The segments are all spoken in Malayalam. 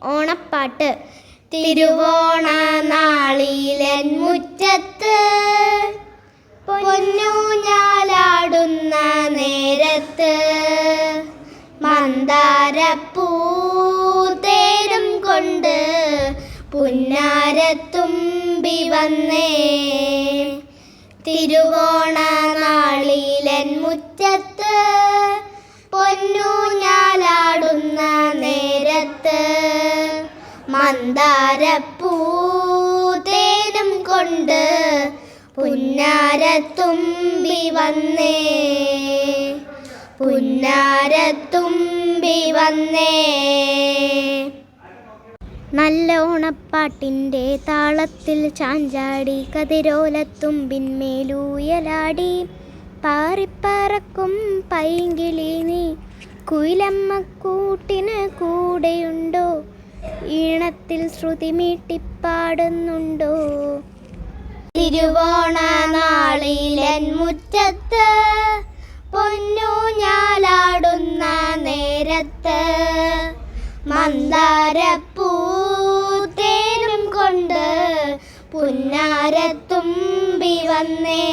ഓണപ്പാട്ട്. തിരുവോണ നാളിലൻ മുറ്റത്ത് പൊന്നൂഞ്ഞാലാടുന്ന നേരത്ത് മന്ദാരപ്പൂതേനും കൊണ്ട് പുന്നാരത്തുമ്പി വന്നേ. തിരുവോണ നാളിലൻ മുറ്റത്ത് പൊന്നൂഞ്ഞാലാടുന്ന നേരത്ത് മന്ദാരപ്പൂതേനും കൊണ്ട് പുന്നാരത്തുമ്പി വന്നേ. പുന്നാരത്തുമ്പി വന്നേ. നല്ല ഓണപ്പാട്ടിൻ്റെ താളത്തിൽ ചാഞ്ചാടി കതിരോലത്തുമ്പിന്മേലൂയലാടി പാറിപ്പറക്കും പൈങ്കിളി നീ കുയിലമ്മക്കൂട്ടിന് കൂടെയുണ്ടോ? ഈണത്തിൽ ശ്രുതി മീട്ടിപ്പാടുന്നുണ്ടോ? തിരുവോണ നാളിലൻ മുറ്റത്ത് പൊന്നൂഞ്ഞാലാടുന്ന നേരത്ത് മന്ദാരപ്പൂതേനും കൊണ്ട് പുന്നാരത്തുമ്പി വന്നേ.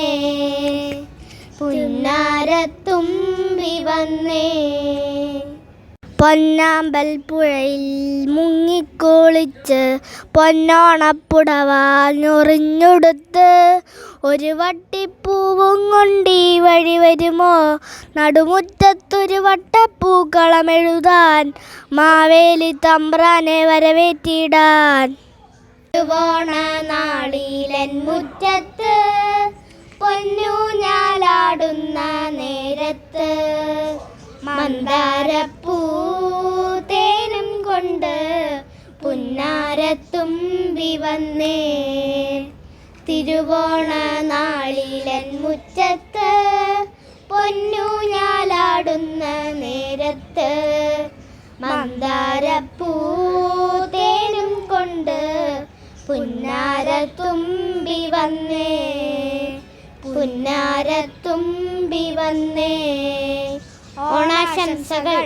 പുന്നാരത്തുമ്പി വന്നേ. പൊന്നാമ്പൽ പുഴയിൽ മുങ്ങിക്കുളിച്ച് പൊന്നോണപ്പുടവ ഞൊറിഞ്ഞുടുത്ത് ഒരു വട്ടിപ്പൂവും കൊണ്ടീ വഴി വരുമോ? നടുമുറ്റത്തൊരു വട്ടപ്പൂക്കളമെഴുതാൻ മാവേലി തമ്പ്രാനെ വരവേറ്റിടാൻ. തിരുവോണ നാളിലൻ മുറ്റത്ത് പൊന്നൂഞ്ഞാലാടുന്ന നേരത്ത് മന്ദാരപ്പൂതേനും കൊണ്ട് പുന്നാരത്തുമ്പി വന്നേ. തിരുവോണ നാളിലൻ മുറ്റത്ത് പൊന്നൂഞ്ഞാലാടുന്ന നേരത്ത് മന്ദാരപ്പൂതേനും കൊണ്ട് പുന്നാരത്തുമ്പി വന്നേ. പുന്നാരത്തുമ്പി വന്നേ. ഓണാശംസകൾ.